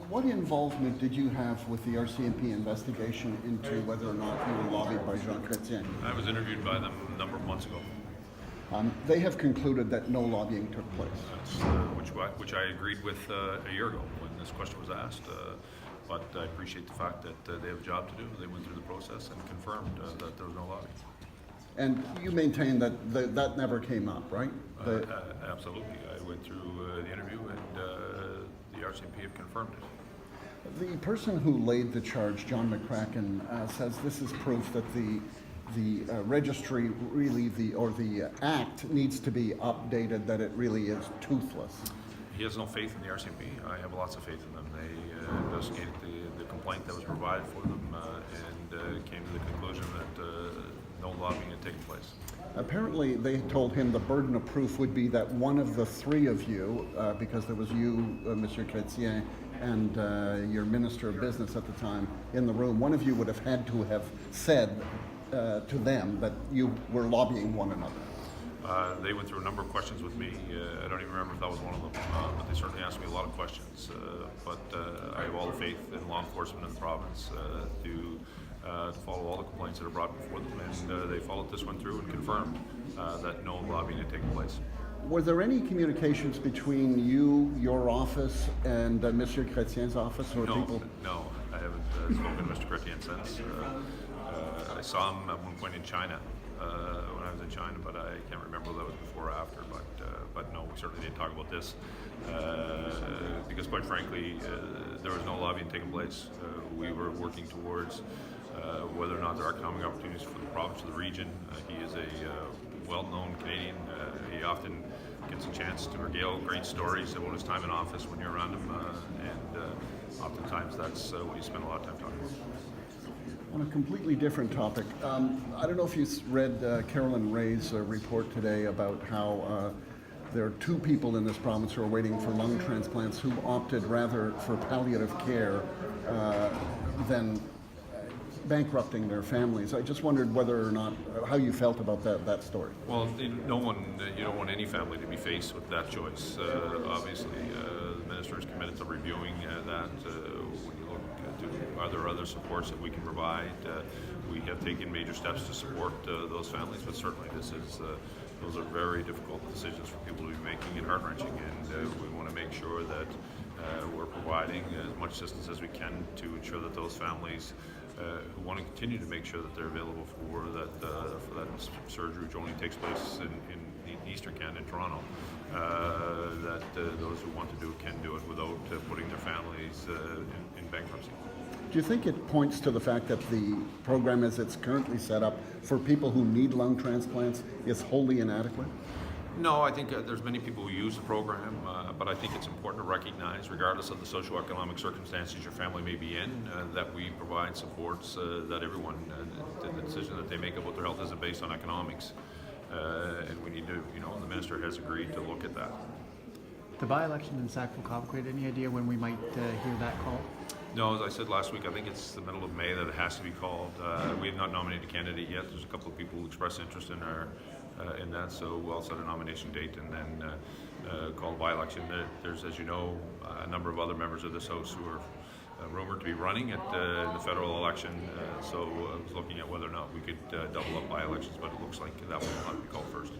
What involvement did you have with the RCMP investigation into whether or not you were lobbied by Jean Chrétien? I was interviewed by them a number of months ago. They have concluded that no lobbying took place. Which I agreed with a year ago when this question was asked. But I appreciate the fact that they have a job to do. They went through the process and confirmed that there was no lobbying. And you maintain that that never came up, right? Absolutely. I went through the interview and the RCMP have confirmed it. The person who laid the charge, John McCracken, says this is proof that the registry really, the act needs to be updated, that it really is toothless. He has no faith in the RCMP. I have lots of faith in them. They investigated the complaint that was provided for them and came to the conclusion that no lobbying had taken place. Apparently, they told him the burden of proof would be that one of the three of you, because there was you, Monsieur Chrétien, and your Minister of Business at the time in the room, one of you would have had to have said to them that you were lobbying one another. They went through a number of questions with me. I don't even remember if that was one of them, but they certainly asked me a lot of questions. But I have all the faith in law enforcement in the province to follow all the complaints that are brought before them, and they followed this one through and confirmed that no lobbying had taken place. Were there any communications between you, your office, and Monsieur Chrétien's office? Or people? No, I haven't spoken to Mr. Chrétien since. I saw him at one point in China when I was in China, but I can't remember whether that was before or after. But no, we certainly didn't talk about this because, quite frankly, there was no lobbying taking place. We were working towards whether or not there are economic opportunities for the province or the region. He is a well-known Canadian. He often gets a chance to regale great stories about his time in office when you're around him, and oftentimes that's what you spend a lot of time talking about. On a completely different topic, I don't know if you read Carolyn Ray's report today about how there are two people in this province who are waiting for lung transplants who opted rather for palliative care than bankrupting their families. I just wondered whether or not, how you felt about that story. Well, you don't want any family to be faced with that choice. Obviously, the minister is committed to reviewing that. When you look to are there other supports that we can provide, we have taken major steps to support those families, but certainly those are very difficult decisions for people to be making and heart-wrenching, and we want to make sure that we're providing as much assistance as we can to ensure that those families who want to continue to make sure that they're available for that surgery, which only takes place in Eastern Canada, in Toronto, that those who want to do it can do it without putting their families in bankruptcy. Do you think it points to the fact that the program as it's currently set up for people who need lung transplants is wholly inadequate? No, I think there's many people who use the program, but I think it's important to recognize, regardless of the socioeconomic circumstances your family may be in, that we provide supports that everyone, the decision that they make about their health isn't based on economics. And we need to, the minister has agreed to look at that. The by-election in Sackville-Cobequid, any idea when we might hear that call? No, as I said last week, I think it's the middle of May that it has to be called. We have not nominated a candidate yet. There's a couple of people who expressed interest in that, so we'll set a nomination date and then call the by-election. There's, as you know, a number of other members of this House who are rumored to be running at the federal election, so I was looking at whether or not we could double up by-elections, but it looks like that one will have to be called first.